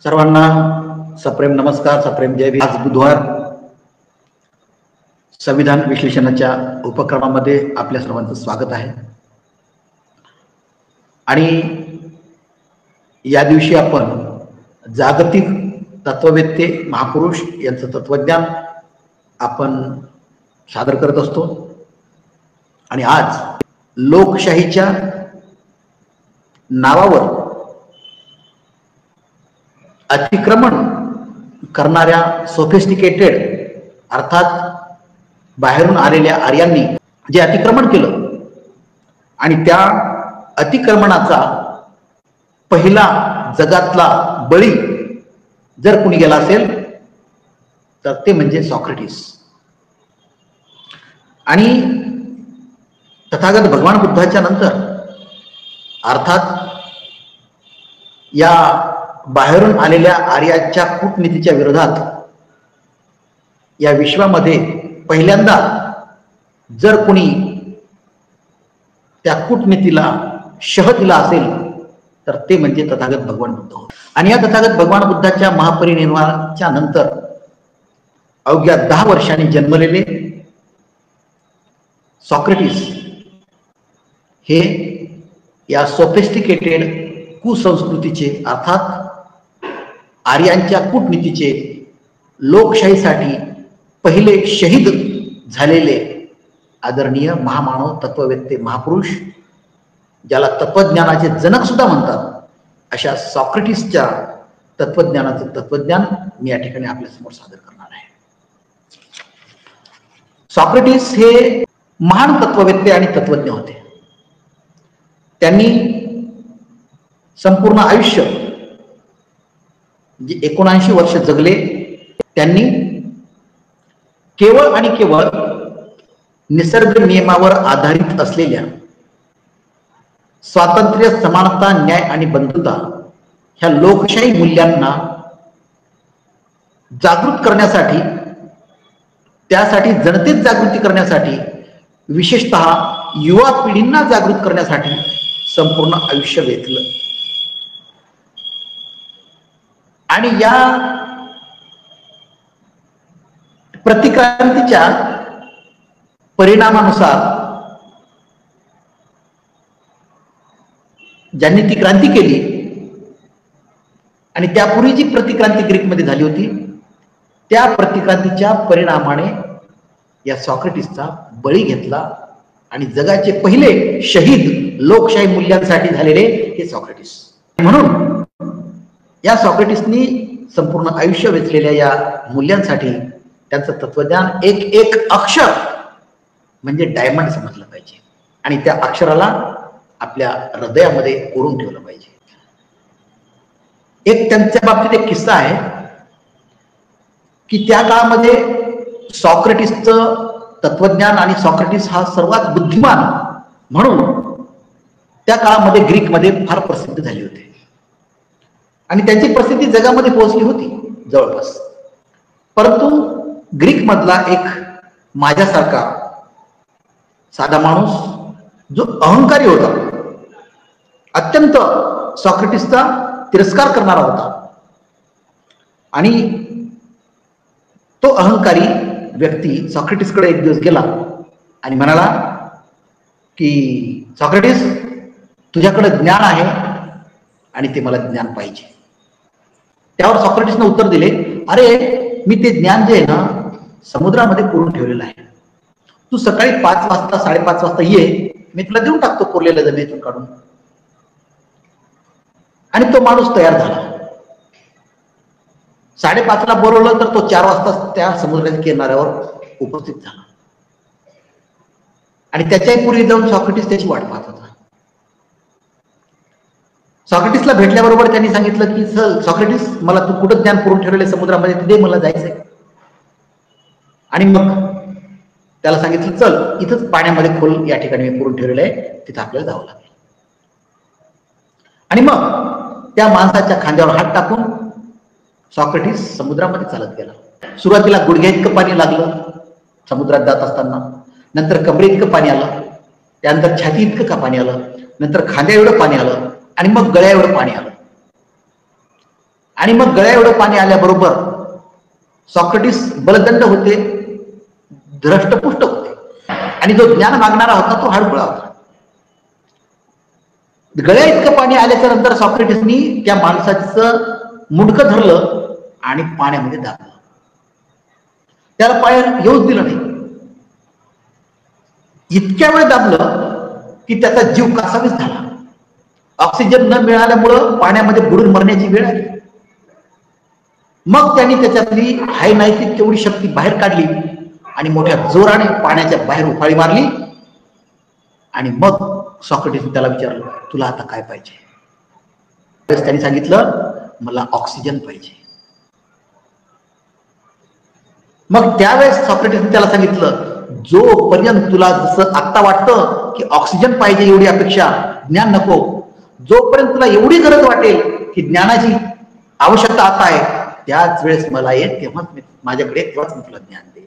सर्वांना सप्रेम नमस्कार, सप्रेम जय भीम। आज बुधवार संविधान विश्लेषणाच्या उपक्रमामध्ये आपल्या सर्वांचं स्वागत आहे। आणि या दिवशी आपण जागतिक तत्ववेत्ते महापुरुष यांचं तत्वज्ञान आपण सादर करत असतो। आणि आज लोकशाहीच्या नावावर अतिक्रमण करणाऱ्या सोफिस्टिकेटेड अर्थात बाहेरून आलेल्या आर्यांनी जे अतिक्रमण केलं आणि त्या अतिक्रमणाचा पहिला जगातला बळी जर कुणी गेला असेल तर ते म्हणजे सॉक्रेटिस। आणि तथागत भगवान बुद्धाच्या नंतर अर्थात या बाहेरून आलेल्या आर्यांच्या कूटनीतीच्या विरोधात या विश्वामध्ये पहिल्यांदा जर कुणी त्या कूटनीतीला शह दिला असेल तर ते म्हणजे तथागत भगवान बुद्ध होते। आणि या तथागत भगवान बुद्धाच्या महापरिनिर्वाणाच्या नंतर अवघ्या 10 वर्षांनी जन्मलेले सॉक्रेटिस हे या सोफिस्टिकेटेड कुसंस्कृतीचे अर्थात आर्यांच्या कूटनीतीचे लोकशाहीसाठी पहिले शहीद झालेले आदरणीय महामानव तत्ववेत्ते महापुरुष, ज्याला तत्वज्ञानाचे जनक सुद्धा म्हणतात, अशा सॉक्रेटिसच्या तत्वज्ञानाचे तत्वज्ञान मी या ठिकाणी आपल्या समोर सादर करणार आहे। सॉक्रेटिस हे महान तत्ववेत्ते आणि तत्वज्ञ होते। त्यांनी संपूर्ण आयुष्य जे 79 वर्ष जगले, त्यांनी केवळ आणि केवळ निसर्ग नियमावर आधारित असलेल्या स्वातंत्र्य, समानता, न्याय आणि बंधुता ह्या लोकशाही मूल्यांना जागृत करण्यासाठी, त्यासाठी जनतेत जागृती करण्यासाठी, विशेषतः युवा पिढींना जागृत करण्यासाठी संपूर्ण आयुष्य वेचलं। आणि या प्रतिक्रांतीच्या परिणामानुसार ज्यांनी ती क्रांती केली आणि त्यापूर्वी जी प्रतिक्रांती ग्रीकमध्ये झाली होती, त्या प्रतिक्रांतीच्या परिणामाने या सॉक्रेटिसचा बळी घेतला आणि जगाचे पहिले शहीद लोकशाही मूल्यांसाठी झालेले हे सॉक्रेटिस। म्हणून या सॉक्रेटिसनी संपूर्ण आयुष्य वेचलेल्या या मूल्यांसाठी त्यांचं तत्वज्ञान एक एक अक्षर म्हणजे डायमंड समजलं पाहिजे आणि त्या अक्षराला आपल्या हृदयामध्ये कोरून ठेवलं पाहिजे। एक त्यांच्या बाबतीत एक किस्सा आहे की त्या काळामध्ये सॉक्रेटिसचं तत्वज्ञान आणि सॉक्रेटिस हा सर्वात बुद्धिमान म्हणून त्या काळामध्ये ग्रीकमध्ये फार प्रसिद्ध झाली होती आणि त्यांची प्रसिद्धी जगामध्ये पोहोचली होती जवळपास। परंतु ग्रीक मधला एक माझ्यासारखा साधा माणूस जो अहंकारी होता, अत्यंत सॉक्रेटिसचा तिरस्कार करणारा होता, आणि तो अहंकारी व्यक्ती सॉक्रेटिसकडे एक दिवस गेला आणि म्हणाला की सॉक्रेटिस, तुझ्याकडे ज्ञान आहे आणि ते मला ज्ञान पाहिजे। त्यावर सॉक्रेटिसने उत्तर दिले, अरे मी ते ज्ञान जे आहे ना समुद्रामध्ये पुरून ठेवलेलं आहे, तू सकाळी 5 वाजता 5:30 वाजता ये, मी तुला देऊन टाकतो पुरलेल्या जमिनीतून काढून। आणि तो माणूस तयार झाला। 5:30ला बोलवलं तर तो 4 वाजता त्या समुद्राच्या किनाऱ्यावर उपस्थित झाला आणि त्याच्याही पूर्वी जाऊन सॉक्रेटिस त्याची वाट पाहत होता। सॉक्रेटिसला भेटल्याबरोबर त्यांनी सांगितलं की सॉक्रेटिस, मला तू कुठं ज्ञान पुरून ठेवलेले समुद्रामध्ये ते दे, मला जायचंय। आणि मग त्याला सांगितलं, चल इथंच पाण्यामध्ये खोल या ठिकाणी मी पुरून ठेवलेलं आहे, तिथं आपल्याला जावं लागेल। आणि मग त्या माणसाच्या खांद्यावर हात टाकून सॉक्रेटिस समुद्रामध्ये चालत गेला। सुरुवातीला गुडघ्या इतकं पाणी लागलं समुद्रात जात असताना, नंतर कमरे इतकं पाणी आलं, त्यानंतर छाती इतकं का पाणी आलं, नंतर खांद्या एवढं पाणी आलं आणि मग गळ्या एवढं पाणी आलं। आणि मग गळ्या एवढं पाणी आल्याबरोबर सॉक्रेटिस बलदंड होते, धृष्टपुष्ट होते, आणि जो ज्ञान मागणारा होता तो हडकुळा होता. गळ्या इतकं पाणी आल्याच्या नंतर सॉक्रेटिसनी त्या माणसाचं मुंडकं धरलं आणि पाण्यामध्ये दाबलं. त्याला बाहेर येऊच दिलं नाही. इतक्या वेळ दाबलं की त्याचा जीव कासावीस झाला. ऑक्सिजन न मिळाल्यामुळं पाण्यामध्ये बुडून मरण्याची वेळ आली. मग त्यांनी त्याच्यातली हाय नाही ती तेवढी शक्ती बाहेर काढली आणि मोठ्या जोराने पाण्याच्या बाहेर उफाळी मारली. आणि मग सॉक्रेटिसने त्याला विचारलं, तुला आता काय पाहिजे? त्यांनी सांगितलं, मला ऑक्सिजन पाहिजे. मग त्यावेळेस सॉक्रेटिसने त्याला सांगितलं, जोपर्यंत तुला जसं आत्ता वाटतं की ऑक्सिजन पाहिजे एवढी अपेक्षा, ज्ञान नको, जोपर्यंत तुला एवढी गरज वाटेल की ज्ञानाची आवश्यकता आता आहे, त्याच वेळेस मला ये, तेव्हाच मी माझ्याकडे, तेव्हाच मी तुला ज्ञान देईन.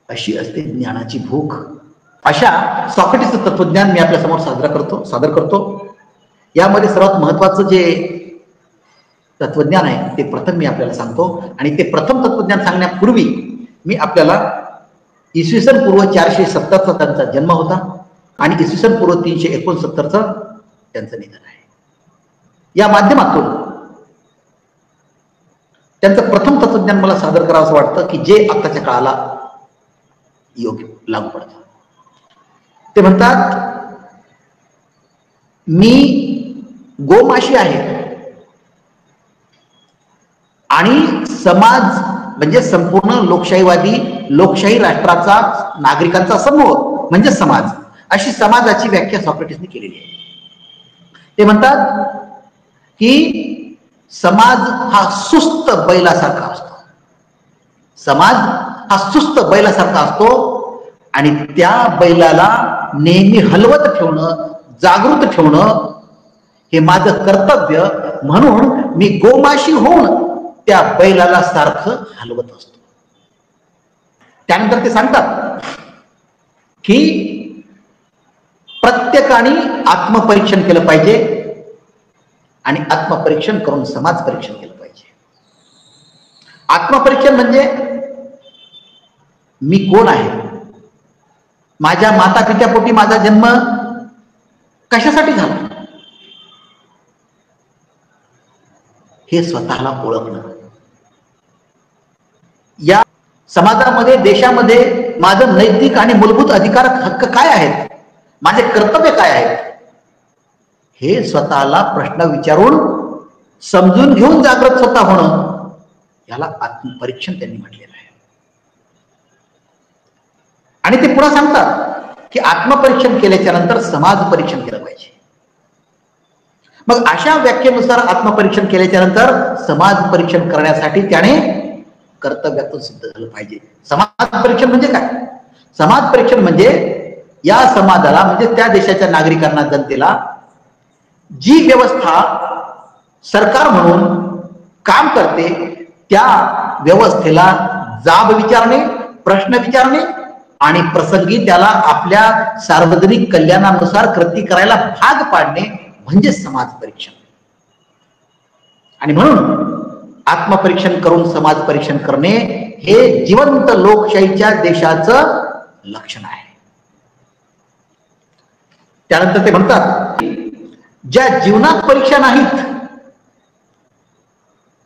अशी असते ज्ञानाची भूक. अशा सॉक्रेटिसचं तत्वज्ञान मी आपल्या समोर सादर करतो. यामध्ये सर्वात महत्वाचं जे तत्वज्ञान आहे ते प्रथम मी आपल्याला सांगतो. आणि ते प्रथम तत्वज्ञान सांगण्यापूर्वी मी आपल्याला इसवी सन पूर्व 470चा त्यांचा जन्म होता आणि इसवी सन पूर्व 369चं त्यांचं निधन आहे. या माध्यमातून त्यांचं प्रथम तत्वज्ञान मला सादर करावं असं वाटतं की जे आताच्या काळाला योग्य लागू पडतं. ते म्हणतात, मी गोमाशी आहे आणि समाज म्हणजे संपूर्ण लोकशाही राष्ट्राचा नागरिकांचा समूह म्हणजे समाज, अशी समाजाची व्याख्या सॉक्रेटिसने केलेली आहे. ते म्हणतात की समाज हा सुस्त बैलासारखा असतो. समाज हा सुस्त बैलासारखा असतो आणि त्या बैलाला नेहमी हलवत ठेवणं, जागृत ठेवणं हे माझं कर्तव्य, म्हणून मी गोमाशी होऊन त्या बैलाला सारखं हलवत असतो. त्यानंतर ते सांगतात की प्रत्येकाने आत्मपरीक्षण केलं पाहिजे आणि आत्मपरीक्षण करून समाज परीक्षण केलं पाहिजे. आत्मपरीक्षण म्हणजे मी कोण आहे, माझ्या माता पित्यापोटी माझा जन्म कशासाठी झाला, हे स्वतःला ओळखणं. या समाजामध्ये, देशामध्ये माझं नैतिक आणि मूलभूत अधिकार हक्क काय आहेत, माझे कर्तव्य काय आहेत, हे स्वतःला प्रश्न विचारून समजून घेऊन जागृत स्वतः होणं, याला आत्मपरीक्षण त्यांनी म्हटलेलं आहे. आणि ते पुन्हा सांगतात की आत्मपरीक्षण केल्याच्या नंतर समाज परीक्षण केलं पाहिजे. मग अशा व्याख्येनुसार आत्मपरीक्षण केल्याच्या नंतर समाज परीक्षण करण्यासाठी त्याने कर्तव्यातून सिद्ध झालं पाहिजे. समाज परीक्षण म्हणजे काय? समाज परीक्षण म्हणजे या समाजाला, म्हणजे त्या देशाच्या नागरिकांना, जनतेला जी व्यवस्था सरकार म्हणून काम करते त्या व्यवस्थेला जाब विचारणे, प्रश्न विचारणे आणि प्रसंगी त्याला आपल्या सार्वजनिक कल्याणानुसार कृती करायला भाग पाडणे म्हणजे समाज परीक्षण. आणि म्हणून आत्मपरीक्षण करून समाज परीक्षण करणे हे जिवंत लोकशाहीच्या देशाचं लक्षण आहे. त्यानंतर ते म्हणतात, ज्या जीवनात परीक्षा नाहीत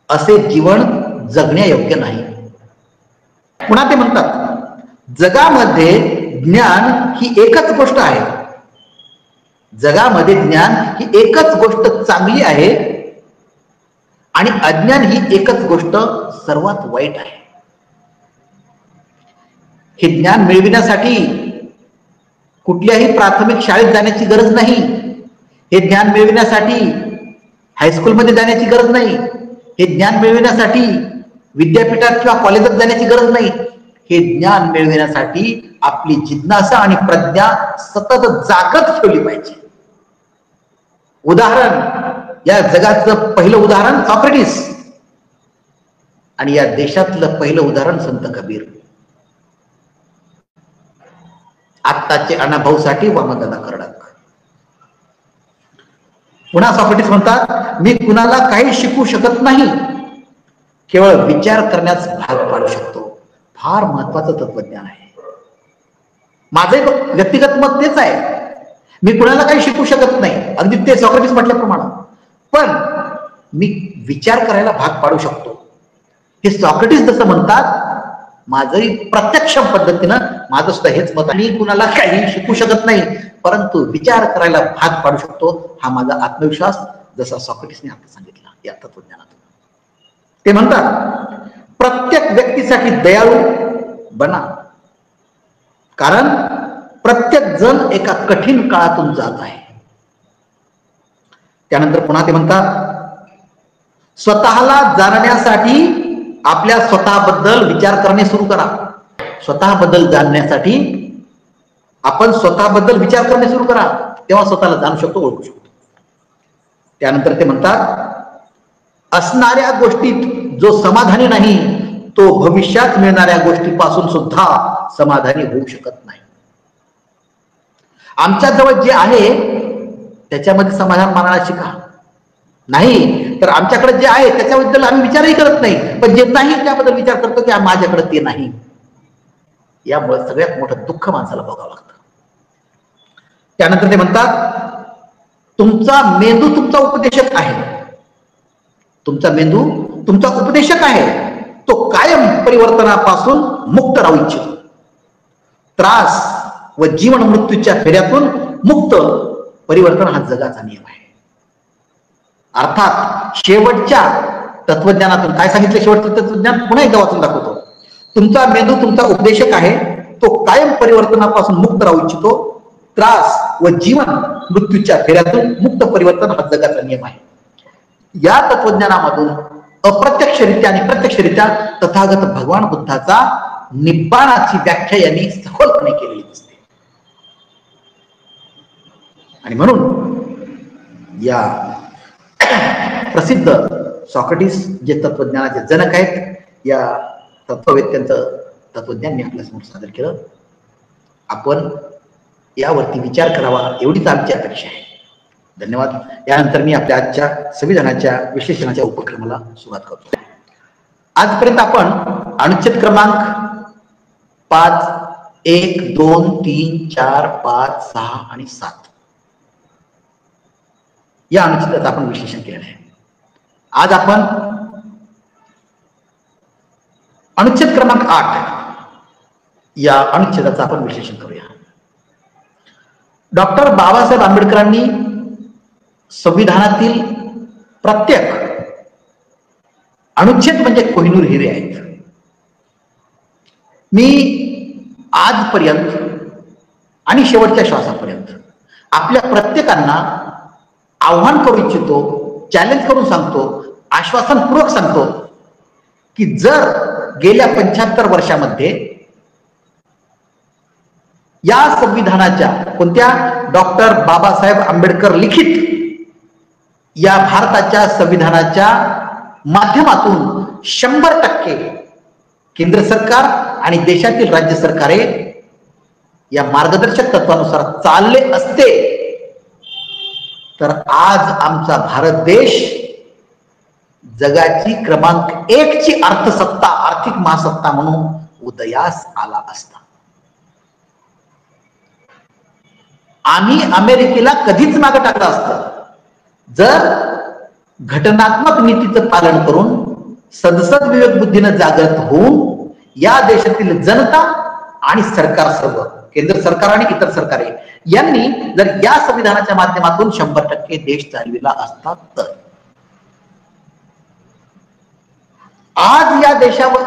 असे जीवन जगण्यायोग्य नाही. पुन्हा ते म्हणतात, जगामध्ये ज्ञान ही एकच गोष्ट आहे, जगामध्ये ज्ञान ही एकच गोष्ट चांगली आहे आणि अज्ञान ही एकच गोष्ट सर्वात वाईट आहे. हे ज्ञान मिळविण्यासाठी कुठल्याही प्राथमिक शाळेत जाण्याची गरज नाही, हे ज्ञान मिळविण्यासाठी हायस्कूलमध्ये जाण्याची गरज नाही, हे ज्ञान मिळविण्यासाठी विद्यापीठात किंवा कॉलेजात जाण्याची गरज नाही. हे ज्ञान मिळविण्यासाठी आपली जिज्ञासा आणि प्रज्ञा सतत जागृत ठेवली पाहिजे. उदाहरण, या जगातलं पहिलं उदाहरण सॉक्रेटिस आणि या देशातलं पहिलं उदाहरण संत कबीर. आत्ताचे अण्णाभाऊसाठी वामनदादा कर्डक. पुन्हा सॉक्रेटिस म्हणतात, मी कुणाला काही शिकू शकत नाही, केवळ विचार करण्यास भाग पाडू शकतो. फार महत्वाचं तत्वज्ञान आहे. माझे व्यक्तिगत मत तेच आहे, मी कुणाला काही शिकू शकत नाही, अगदी ते सॉक्रेटिस म्हटल्याप्रमाणे, पण मी विचार करायला भाग पाडू शकतो. हे सॉक्रेटिस जसं म्हणतात, माझंही प्रत्यक्ष पद्धतीनं माझं सुद्धा हेच मत आहे. मी कुणाला काही शिकू शकत नाही, परंतु विचार करायला भाग पाडू शकतो. हा माझा आत्मविश्वास, जसा सॉक्रेटिसने आता सांगितला या तत्वज्ञानातून. ते म्हणतात, प्रत्येक व्यक्तीसाठी दयाळू बना, कारण प्रत्येक जण एका कठीण काळातून जात आहे. त्यानंतर पुन्हा ते म्हणतात, स्वतःला जाणण्यासाठी आपल्या स्वतःबद्दल विचार करणे सुरू करा. स्वतःबद्दल जाणण्यासाठी आपण स्वतःबद्दल विचार करणे सुरू करा, तेव्हा स्वतःला जाणू शकतो, ओळखू शकतो. त्यानंतर ते म्हणतात, असणाऱ्या गोष्टीत जो समाधानी नाही, तो भविष्यात मिळणाऱ्या गोष्टीपासून सुद्धा समाधानी होऊ शकत नाही. आमच्या जवळ जे आहे त्याच्यामध्ये समाधान मानायला शिका. नाही तर आमच्याकडे जे आहे त्याच्याबद्दल आम्ही विचारही करत नाही, पण जे नाही त्याबद्दल विचार करतो की माझ्याकडे ते नाही. यामुळे सगळ्यात मोठं दुःख माणसाला भोगावं लागतं. त्यानंतर ते म्हणतात, तुमचा मेंदू तुमचा उपदेशक आहे. तुमचा मेंदू तुमचा उपदेशक आहे. तो कायम परिवर्तनापासून मुक्त राहू इच्छितो. त्रास व जीवन मृत्यूच्या फेऱ्यातून मुक्त परिवर्तन हा जगाचा नियम आहे. अर्थात शेवटच्या तत्वज्ञानातून काय सांगितलं, शेवटचं तत्वज्ञान पुन्हा एकदा वाचून दाखवतो. तुमचा मेंदू तुमचा उपदेशक आहे. तो कायम परिवर्तनापासून मुक्त राहू इच्छितो. त्रास व जीवन मृत्यूच्या फेऱ्यातून मुक्त परिवर्तन हा जगाचा नियम आहे. या तत्वज्ञानामधून अप्रत्यक्षरित्या आणि प्रत्यक्षरित्या तथागत भगवान बुद्धाचा निब्बाणाची व्याख्या यांनी सखोलपणे केलेली दिसते. आणि म्हणून या प्रसिद्ध सॉक्रेटिस जे तत्वज्ञानाचे जनक आहेत, या तत्ववेत्यांचं तत्वज्ञान मी आपल्यासमोर सादर केलं. आपण यावरती विचार करावा एवढीच आमची अपेक्षा आहे. धन्यवाद. यानंतर मी आपल्या आजच्या संविधानाच्या विश्लेषणाच्या उपक्रमाला सुरुवात करतो. आजपर्यंत आपण अनुच्छेद क्रमांक 5, 1, 2, 3, 4, 5, 6 आणि 7 या अनुच्छेदाचं आपण विश्लेषण केलेलं आहे. आज आपण अनुच्छेद क्रमांक 8 या अनुच्छेदाचं आपण विश्लेषण करूया. डॉक्टर बाबासाहेब आंबेडकरांनी संविधानातील प्रत्येक अनुच्छेद म्हणजे कोहिनूर हिरे आहेत. मी आजपर्यंत आणि शेवटच्या श्वासापर्यंत आपल्या प्रत्येकांना आव्हान करू इच्छितो, चॅलेंज करून सांगतो, आश्वासनपूर्वक सांगतो की जर गेल्या 75 वर्षामध्ये या संविधानाच्या, कोणत्या, डॉक्टर बाबासाहेब आंबेडकर लिखित या भारताच्या संविधानाच्या माध्यमातून 100% केंद्र सरकार आणि देशातील राज्य सरकारे या मार्गदर्शक तत्वानुसार चालले असते, तर आज आमचा भारत देश जगाची क्रमांक 1 ची अर्थसत्ता, आर्थिक महासत्ता म्हणून उदयास आला असता. आम्ही अमेरिकेला कधीच मागे टाकलं असतं जर घटनात्मक नीतीचं पालन करून सदसद विवेक बुद्धीनं जागृत होऊन या देशातील जनता आणि सरकार, सर्व केंद्र सरकार आणि इतर सरकारे यांनी जर या संविधानाच्या माध्यमातून 100% देश चालविला असता, तर आज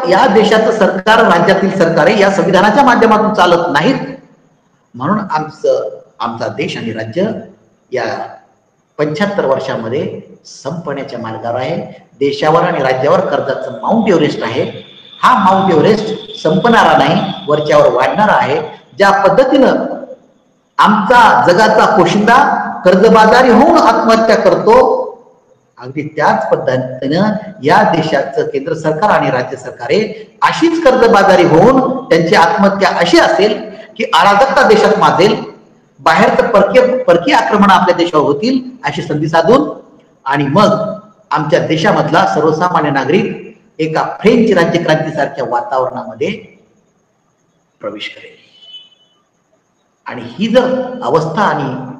या देशाचं सरकार, राज्यातील सरकारे या संविधानाच्या माध्यमातून चालत नाहीत. म्हणून आमचा देश आणि राज्य या 75 वर्षामध्ये संपण्याच्या मार्गावर आहे. देशावर आणि राज्यावर कर्जाचं माउंट एव्हरेस्ट आहे. हा माउंट एव्हरेस्ट संपणारा नाही, वरच्यावर वाढणारा आहे. ज्या पद्धतीनं आमचा जगाचा पोशिंदा कर्जबाजारी होऊन आत्महत्या करतो, अगदी त्याच पद्धतीनं या देशाचं केंद्र सरकार आणि राज्य सरकारे अशीच कर्जबाजारी होऊन त्यांची आत्महत्या अशी असेल की अराजकता देशात माजेल, बाहेरचं परकीय आक्रमण आपल्या देशावर होतील अशी संधी साधून आणि मग आमच्या देशामधला सर्वसामान्य नागरिक एका फ्रेंच राज्यक्रांतीसारख्या वातावरणामध्ये प्रवेश करेल. आणि ही जर अवस्था आणि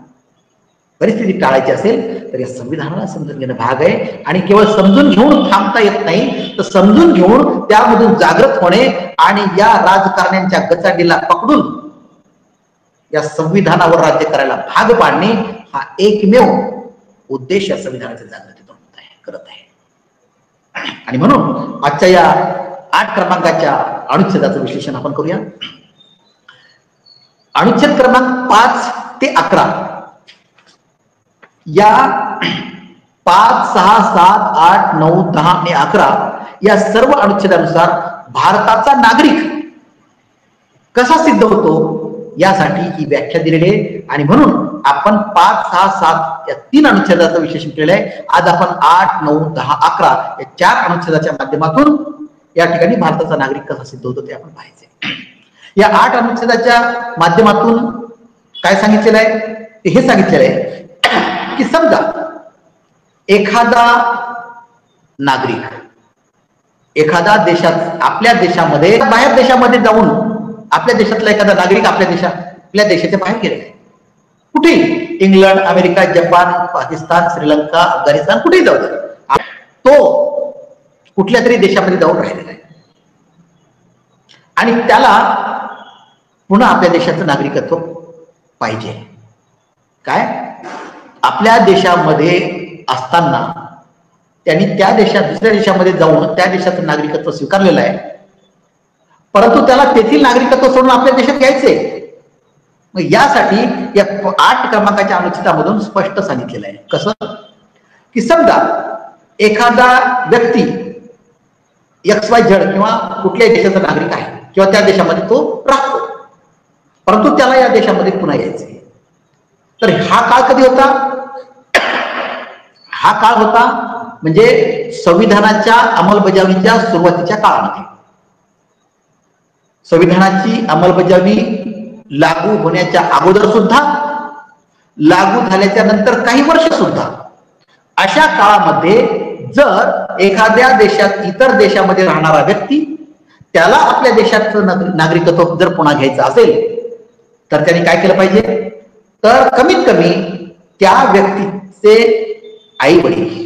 परिस्थिती टाळायची असेल तर या संविधानाला समजून घेणं भाग आहे. आणि केवळ समजून घेऊन थांबता येत नाही, तर समजून घेऊन त्यामधून जागृत होणे आणि या राजकारण्यांच्या गचांडीला पकडून या संविधानावर राज्य करायला भाग पाडणे हा एकमेव उद्देश या संविधानाच्या जागृतीतून करत आहे. आणि म्हणून आजच्या या 8 क्रमांकाच्या अनुच्छेदाचं विश्लेषण आपण करूया. अनुच्छेद क्रमांक 5 ते 11 या 5, 6, 7, 8, 9, 10 आणि 11 या सर्व अनुच्छेदानुसार भारताचा नागरिक कसा सिद्ध होतो यासाठी ही व्याख्या दिलेली आहे. आणि म्हणून आपण 5, 6, 7 या 3 अनुच्छेदाचं विश्लेषण केलेलं आहे. आज आपण 8, 9, 10, 11 या 4 अनुच्छेदाच्या माध्यमातून या ठिकाणी भारताचा नागरिक कसा सिद्ध होतो ते आपण पाहायचे. या 8 अनुच्छेदाच्या माध्यमातून काय सांगितलेलं आहे ते हे सांगितलेलं आहे की समजा एखादा नागरिक एखादा देशात आपल्या देशामध्ये बाहेर देशामध्ये जाऊन आपल्या देशातला एखादा नागरिक आपल्या देशाच्या बाहेर गेलेला आहे, कुठे England, America, Japan, Pakistan, Sri Lanka, Afghanistan कुठेही जाऊ दे, तो कुठल्या तरी देशामध्ये जाऊन राहिलेला आहे आणि त्याला पुन्हा आपल्या देशाचं नागरिकत्व पाहिजे. काय आपल्या देशामध्ये असताना त्यांनी त्या दुसऱ्या देशामध्ये जाऊन त्या देशाचं नागरिकत्व स्वीकारलेलं आहे, परंतु त्याला तेथील नागरिकत्व सोडून आपल्या देशात यायचे. मग यासाठी या 8 क्रमांकाच्या अनुच्छेदामधून स्पष्ट सांगितलेलं आहे. कसं की समजा एखादा व्यक्ती XYZ किंवा कुठल्याही देशाचा नागरिक आहे किंवा त्या देशामध्ये तो राहतो, परंतु त्याला या देशामध्ये पुन्हा यायचे. तर हा काळ कधी होता? हा काळ होता म्हणजे संविधानाच्या अंमलबजावणीच्या सुरुवातीच्या काळामध्ये. संविधानाची अंमलबजावणी लागू होण्याच्या अगोदर सुद्धा, लागू झाल्याच्या नंतर काही वर्ष सुद्धा, अशा काळामध्ये जर एखाद्या देशात इतर देशामध्ये राहणारा व्यक्ती त्याला आपल्या देशाचं नागरिकत्व जर पुन्हा घ्यायचं असेल तर त्यांनी काय केलं पाहिजे? तर कमीत कमी त्या व्यक्तीचे आई वडील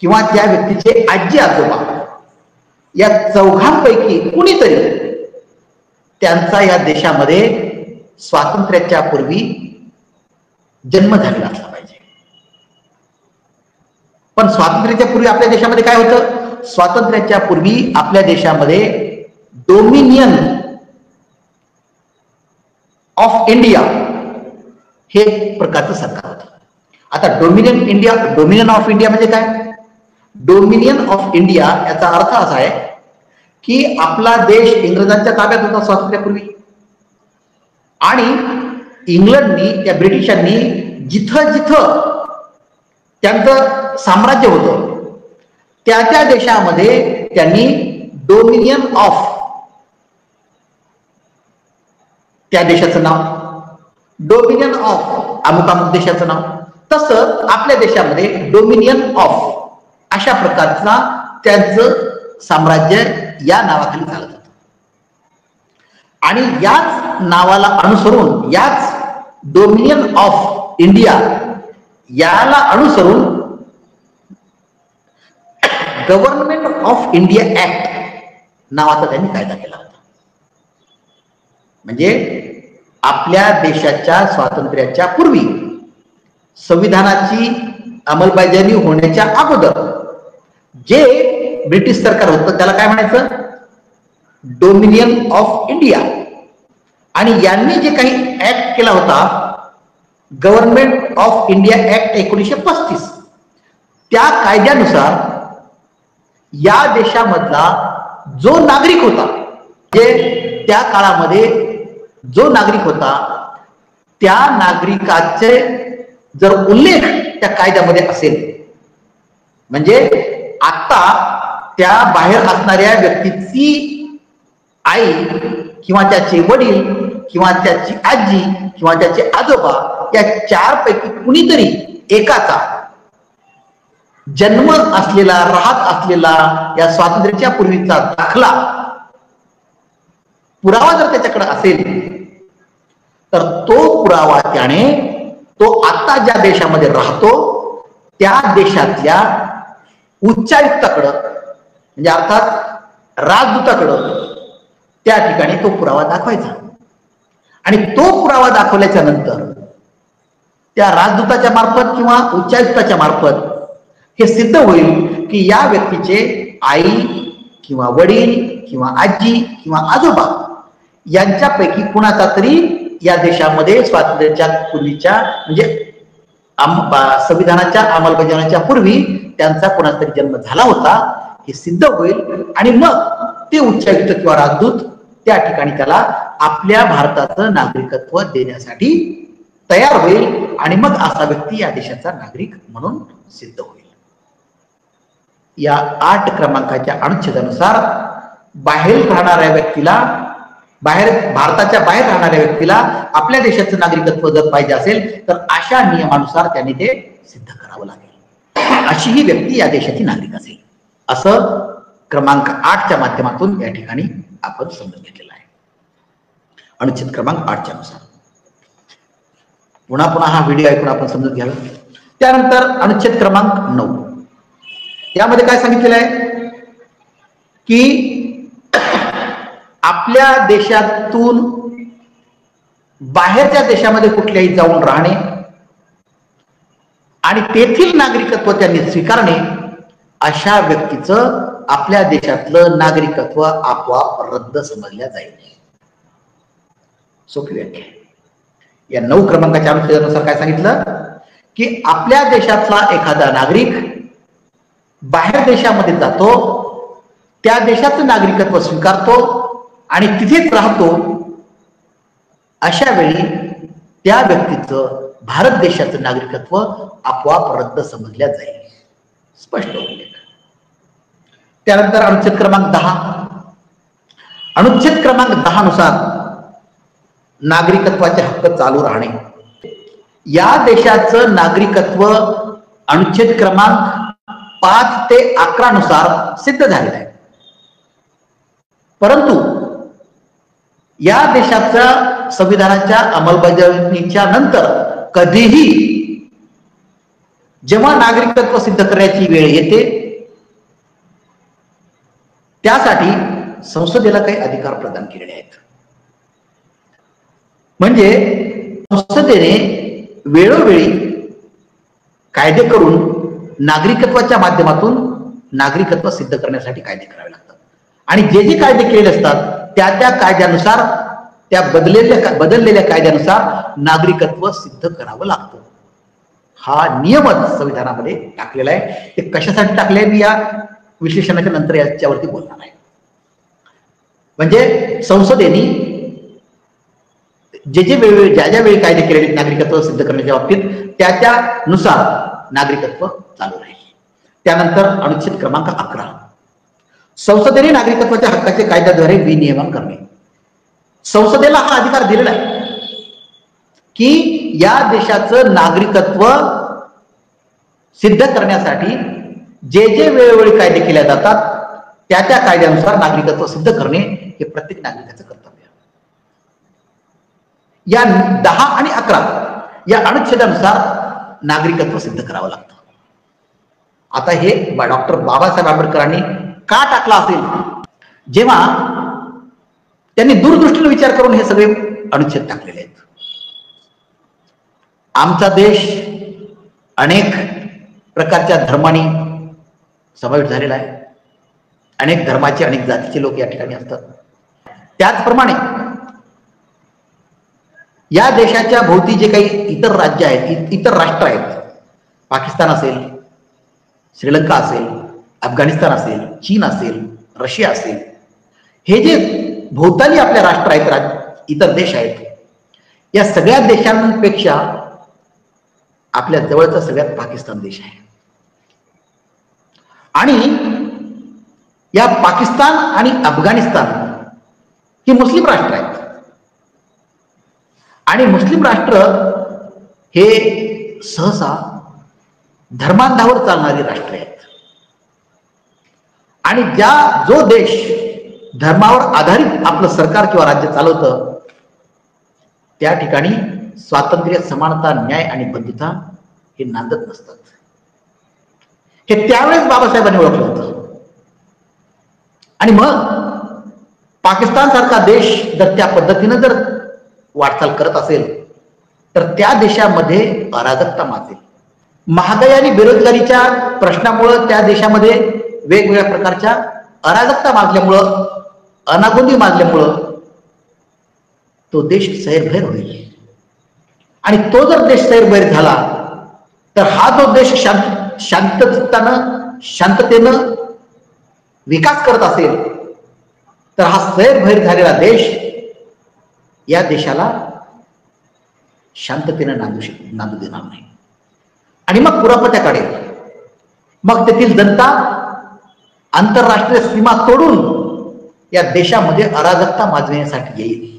किंवा त्या व्यक्तीचे आजी आजोबा या चौघांपैकी कुणीतरी त्यांचा या देशामध्ये स्वातंत्र्याच्या पूर्वी जन्म झालेला असला पाहिजे. पण स्वातंत्र्याच्या पूर्वी आपल्या देशामध्ये काय होतं? स्वातंत्र्याच्या पूर्वी आपल्या देशामध्ये डोमिनियन ऑफ इंडिया हे प्रकारचं सरकार होतं. आता डोमिनियन ऑफ इंडिया म्हणजे काय? डोमिनियन ऑफ इंडिया याचा अर्थ असा आहे की आपला देश इंग्रजांच्या ताब्यात होता स्वातंत्र्यापूर्वी आणि इंग्लंडनी त्या ब्रिटिशांनी जिथं जिथं त्यांचं साम्राज्य होतं त्या त्या देशामध्ये त्यांनी डोमिनियन ऑफ त्या देशाचं नाव, डोमिनियन ऑफ अमुक अमुक देशाचं नाव, तसं आपल्या देशामध्ये डोमिनियन ऑफ अशा प्रकारचा त्यांचं साम्राज्य या नावाखाली चालत होतं. आणि याच नावाला अनुसरून, याच डोमिनियन ऑफ इंडिया याला अनुसरून गव्हर्नमेंट ऑफ इंडिया ऍक्ट नावाचा त्यांनी कायदा केला होता. म्हणजे आपल्या देशाच्या स्वातंत्र्याच्या पूर्वी, संविधानाची अंमलबजावणी होण्याच्या अगोदर जे ब्रिटिश सरकार होतं त्याला काय म्हणायचं? Dominion of India. आणि यांनी जे काही ऍक्ट केला होता गव्हर्नमेंट ऑफ इंडिया ऍक्ट 1935, त्या कायद्यानुसार या देशामधला जो नागरिक होता, जे त्या काळामध्ये जो नागरिक होता त्या नागरिकाचे जर उल्लेख त्या कायद्यामध्ये असेल, म्हणजे आता त्या बाहेर असणाऱ्या व्यक्तीची आई किंवा त्याचे वडील किंवा त्याची आजी किंवा त्याचे आजोबा या चारपैकी कुणीतरी एकाचा जन्म असलेला, राहत असलेला या स्वातंत्र्याच्या पूर्वीचा दाखला, पुरावा जर त्याच्याकडे असेल तर तो पुरावा त्याने तो आता ज्या देशामध्ये राहतो त्या देशातल्या उच्चायुक्ताकडं, म्हणजे अर्थात राजदूताकडं त्या ठिकाणी तो पुरावा दाखवायचा. आणि तो पुरावा दाखवल्याच्या नंतर त्या राजदूताच्या मार्फत किंवा उच्चायुक्ताच्या मार्फत हे सिद्ध होईल की या व्यक्तीचे आई किंवा वडील किंवा आजी किंवा आजोबा यांच्यापैकी कुणाचा तरी या देशामध्ये स्वातंत्र्याच्या पूर्वीच्या, म्हणजे संविधानाच्या अंमलबजावणीच्या पूर्वी त्यांचा कोणाचा तरी जन्म झाला होता हे सिद्ध होईल. आणि मग ते उच्चायुक्त किंवा राजदूत त्या ठिकाणी त्याला आपल्या भारताचं नागरिकत्व देण्यासाठी तयार होईल आणि मग असा व्यक्ती या देशाचा नागरिक म्हणून सिद्ध होईल. या 8 क्रमांकाच्या अनुच्छेदानुसार बाहेर राहणाऱ्या व्यक्तीला, भारताच्या बाहेर राहणाऱ्या व्यक्तीला आपल्या देशाचं नागरिकत्व जर पाहिजे असेल तर अशा नियमानुसार त्यांनी ते सिद्ध करावं लागेल. अशी ही व्यक्ती या देशाची नागरिक असेल, असं क्रमांक 8च्या माध्यमातून या ठिकाणी आपण समजून घेतलेलं आहे. अनुच्छेद क्रमांक 8च्या नुसार पुन्हा हा व्हिडिओ ऐकून आपण समजून घ्यावा. त्यानंतर अनुच्छेद क्रमांक 9 यामध्ये काय सांगितलेलं आहे की आपल्या देशातून बाहेरच्या देशामध्ये कुठल्याही जाऊन राहणे आणि तेथील नागरिकत्व त्यांनी स्वीकारणे, अशा व्यक्तीचं आपल्या देशातलं नागरिकत्व आपोआप रद्द समजल्या जाईल. सोपी व्याख्या. या 9 क्रमांकाच्या अनुच्छेदानुसार काय सांगितलं की आपल्या देशातला एखादा नागरिक बाहेर देशामध्ये जातो, त्या देशाचं नागरिकत्व स्वीकारतो आणि तिथेच राहतो, अशा वेळी त्या व्यक्तीचं भारत देशाचं नागरिकत्व आपोआप रद्द समजल्या जाईल. स्पष्ट उल्लेख. त्यानंतर अनुच्छेद क्रमांक 10. अनुच्छेद क्रमांक 10 नुसार नागरिकत्वाचे हक्क चालू राहणे. या देशाचं नागरिकत्व अनुच्छेद क्रमांक 5 ते 11 नुसार सिद्ध झालेलं आहे. परंतु या देशाच्या संविधानाच्या अंमलबजावणीच्या नंतर कधीही जेव्हा नागरिकत्व सिद्ध करण्याची वेळ येते त्यासाठी संसदेला काही अधिकार प्रदान केलेले आहेत. म्हणजे संसदेने वेळोवेळी कायदे करून नागरिकत्वाच्या माध्यमातून नागरिकत्व सिद्ध करण्यासाठी कायदे करावे लागतात. आणि जे जे कायदे केलेले असतात त्या कायद्यानुसार, त्या बदललेल्या कायद्यानुसार नागरिकत्व सिद्ध करावं लागतं. हा नियमच संविधानामध्ये टाकलेला आहे. ते कशासाठी टाकले मी या विश्लेषणाच्या नंतर याच्यावरती बोलणार आहे. म्हणजे संसदेने जे वेळोवेळी ज्या वेळी कायदे केलेले नागरिकत्व सिद्ध करण्याच्या बाबतीत त्यानुसार नागरिकत्व चालू राहील. त्यानंतर अनुच्छेद क्रमांक 11. संसदेने नागरिकत्वाच्या हक्काचे कायद्याद्वारे विनियमन करणे. संसदेला हा अधिकार दिलेला आहे की या देशाचं नागरिकत्व सिद्ध करण्यासाठी जे वेळोवेळी कायदे केले जातात त्या कायद्यानुसार नागरिकत्व सिद्ध करणे हे प्रत्येक नागरिकाचं कर्तव्य. या 10 आणि 11 या अनुच्छेदानुसार नागरिकत्व सिद्ध करावं लागतं. आता हे डॉक्टर बाबासाहेब आंबेडकरांनी का टाकला असेल, जेव्हा त्यांनी दूरदृष्टीने विचार करून हे सगळे अनुच्छेद टाकलेले आहेत. आमचा देश अनेक प्रकारच्या धर्मांनी समाविष्ट झालेला आहे. अनेक धर्माचे, अनेक जातीचे लोक या ठिकाणी असतात. त्याचप्रमाणे या देशाच्या भोवती जे काही इतर राज्य आहेत, इतर राष्ट्र आहेत, पाकिस्तान असेल, श्रीलंका असेल, अफगाणिस्तान असेल, चीन असेल, रशिया असेल, हे जे भोवताली आपल्या राष्ट्र आहेत, इतर देश आहेत, या सगळ्या देशांपेक्षा आपल्या जवळचा सगळ्यात पाकिस्तान देश आहे. आणि या पाकिस्तान आणि अफगाणिस्तान ही मुस्लिम राष्ट्र आहेत. आणि मुस्लिम राष्ट्र हे सहसा धर्मांधावर चालणारी राष्ट्र आहेत. आणि जो देश धर्मावर आधारित आपलं सरकार किंवा राज्य चालवतं त्या ठिकाणी स्वातंत्र्य, समानता, न्याय आणि बंधुता हे नांदत नसतात. हे त्यावेळेस बाबासाहेबांनी ओळखलं होतं. आणि मग पाकिस्तान सारखा देश जर त्या पद्धतीनं जर वाटचाल करत असेल तर त्या देशामध्ये अराजकता माजेल. महागाई आणि बेरोजगारीच्या प्रश्नामुळं त्या देशामध्ये वेगवेगळ्या प्रकारच्या अराजकता माजल्यामुळं, अनागोंदी माजल्यामुळं तो देश सैरभैर होईल. आणि तो जर देश सैरभैर झाला तर हा जो देश शांततेनं विकास करत असेल तर हा सैरभैर झालेला देश या देशाला शांततेनं नांदू देणार नाही. आणि मग कुरापत्याकडे, मग तेथील जनता आंतरराष्ट्रीय सीमा तोडून या देशामध्ये अराजकता माजविण्यासाठी येईल.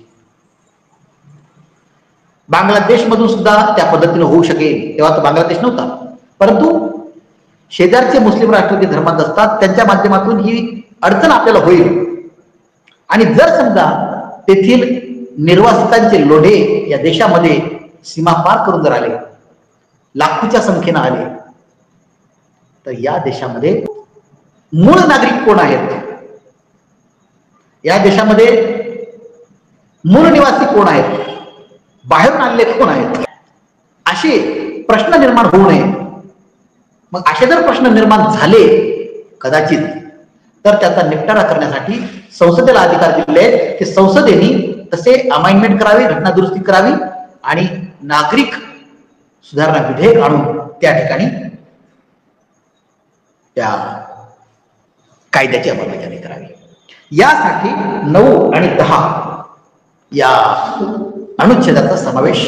बांगलादेश मधून सुद्धा त्या पद्धतीने होऊ शकेल. तेव्हा तो बांगलादेश नव्हता, परंतु शेजारचे मुस्लिम राष्ट्र जे धर्मात असतात त्यांच्या माध्यमातून ही अडचण आपल्याला होईल. आणि जर समजा तेथील निर्वासितांचे लोढे या देशामध्ये सीमा पार करून जर आले, लाखोच्या संख्येनं आले, तर या देशामध्ये मूळ नागरिक कोण आहेत, या देशामध्ये मूळ निवासी कोण आहेत, बाहेरून आलेले कोण आहेत, असे प्रश्न निर्माण होऊ नये. मग असे जर प्रश्न निर्माण झाले कदाचित तर त्याचा निपटारा करण्यासाठी संसदेला अधिकार दिले आहेत की संसदेने तसे अमेंडमेंट करावी, घटना दुरुस्ती करावी आणि नागरिक सुधारणा विधेयक आणून त्या ठिकाणी त्या कायद्याची अंमलबजावणी करावी. यासाठी 9 आणि 10 या अनुच्छेदाचा समावेश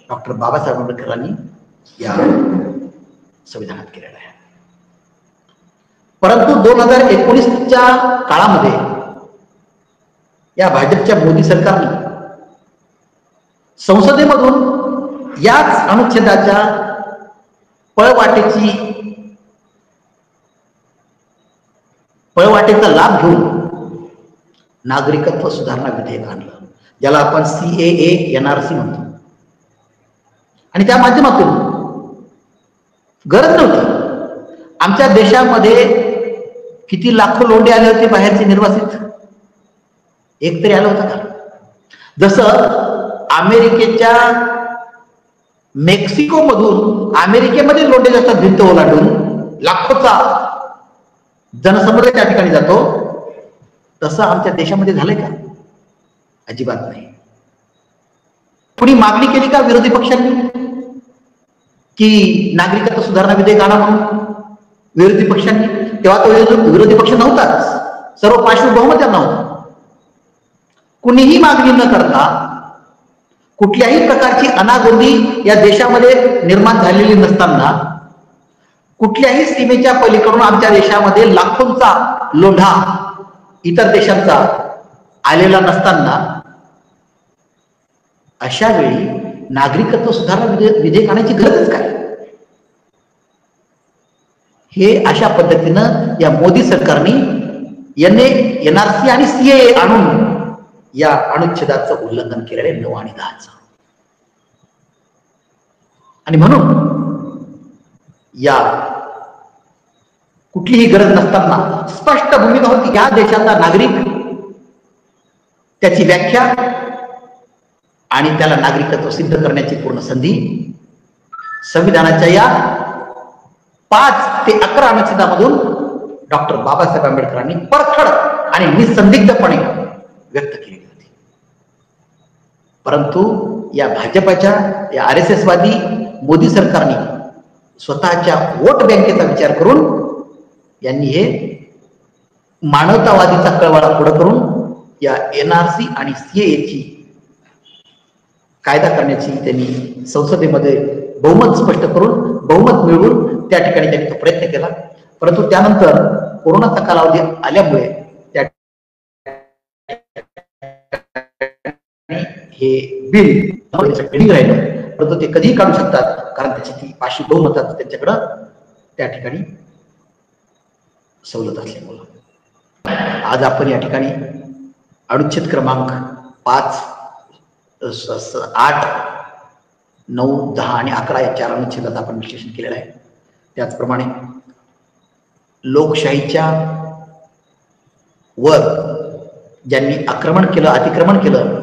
डॉक्टर बाबासाहेब आंबेडकरांनी या संविधानात केलेला आहे. परंतु 2019च्या काळामध्ये या भाजपच्या मोदी सरकारने संसदेमधून याच अनुच्छेदाच्या पळवाटेचा लाभ घेऊन नागरिकत्व सुधारणा विधेयक आणलं, ज्याला आपण CAA NRC म्हणतो. आणि त्या माध्यमातून गरज नव्हती, आमच्या देशामध्ये किती लाखो लोंढे आले होते बाहेरचे निर्वासित, एक तरी आलं होतं का? जसं अमेरिकेच्या मेक्सिको मधून अमेरिकेमध्ये लोंढे जातात भिंत ओलांडून, लाखोचा जनसमुदाय त्या ठिकाणी जातो, तसं आमच्या देशामध्ये झालंय का? अजिबात नाही. कुणी मागणी केली का विरोधी पक्षांनी की नागरिकत्व सुधारणा विधेयक आणा म्हणून? विरोधी पक्षांनी, तेव्हा तो विरोधी पक्ष नव्हताच, सर्व पार्श्व बहुमत नव्हतं. कुणीही मागणी न करता, कुठल्याही प्रकारची अनागोंदी या देशामध्ये निर्माण झालेली नसताना, कुठल्याही सीमेच्या पलीकडून आमच्या देशामध्ये लाखोंचा लोंढा इतर देशांचा आलेला नसताना, अशा वेळी नागरिकत्व सुधारणा विधेयक आणायची गरजच काय? हे अशा पद्धतीनं या मोदी सरकारने NRC आणि CAA आणून या अनुच्छेदाचं उल्लंघन केलेले 9 आणि 10चं. आणि म्हणून या कुठलीही गरज नसताना स्पष्ट भूमिका होती, या देशाचा नागरिक, त्याची व्याख्या आणि त्याला नागरिकत्व सिद्ध करण्याची पूर्ण संधी संविधानाच्या या 5 ते 11 अनुच्छेदामधून डॉक्टर बाबासाहेब आंबेडकरांनी परखड आणि निसंदिग्धपणे व्यक्त केली होती. परंतु या भाजपाच्या, या RSSवादी मोदी सरकारने स्वतःच्या वोट बँकेचा विचार करून यांनी हे मानवतावादीचा कळवाडा पुढे करून या NRC आणि CAA कायदा करण्याची त्यांनी संसदेमध्ये बहुमत स्पष्ट करून, बहुमत मिळवून त्या ठिकाणी त्यांनी तो प्रयत्न केला. परंतु त्यानंतर कोरोनाचा कालावधी आल्यामुळे त्या हे बिल पेंडिंग राहिलं, परंतु ते कधीही काढू शकतात, कारण त्याची ती पाचशे बहुमतात त्यांच्याकडं त्या ठिकाणी सवलत असल्यामुळं. आज आपण या ठिकाणी अनुच्छेद क्रमांक 5, 8, 9, 10 आणि 11 या 4 अनुच्छेदात आपण विश्लेषण केलेलं आहे. त्याचप्रमाणे लोकशाहीच्या वर ज्यांनी आक्रमण केलं, अतिक्रमण केलं,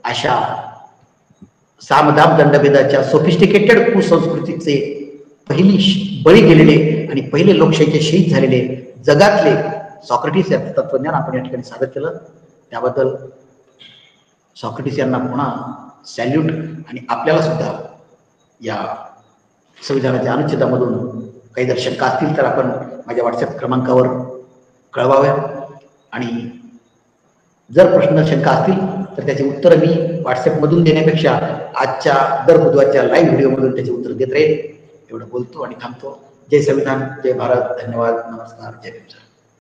अशा सामदाम दंडभेदाच्या सोफिस्टिकेटेड कुसंस्कृतीचे पहिली बळी गेलेले आणि पहिले लोकशाहीचे शहीद झालेले जगातले सॉक्रेटिस याचं तत्वज्ञान आपण या ठिकाणी सादर केलं. त्याबद्दल सॉक्रेटिस यांना पुन्हा सॅल्यूट. आणि आपल्याला सुद्धा या संविधानाच्या अनुच्छेदामधून काही जर शंका असतील तर आपण माझ्या व्हॉट्सअप क्रमांकावर कळवाव्या. आणि जर प्रश्न शंका असतील तर त्याचे उत्तर मी व्हॉट्सअपमधून देण्यापेक्षा आजच्या दर बुधवारच्या लाईव्ह व्हिडिओमधून त्याचे उत्तर देत राहील. एवढं बोलतो आणि थांबतो. जय संविधान, जय भारत, धन्यवाद, नमस्कार, जय भीम.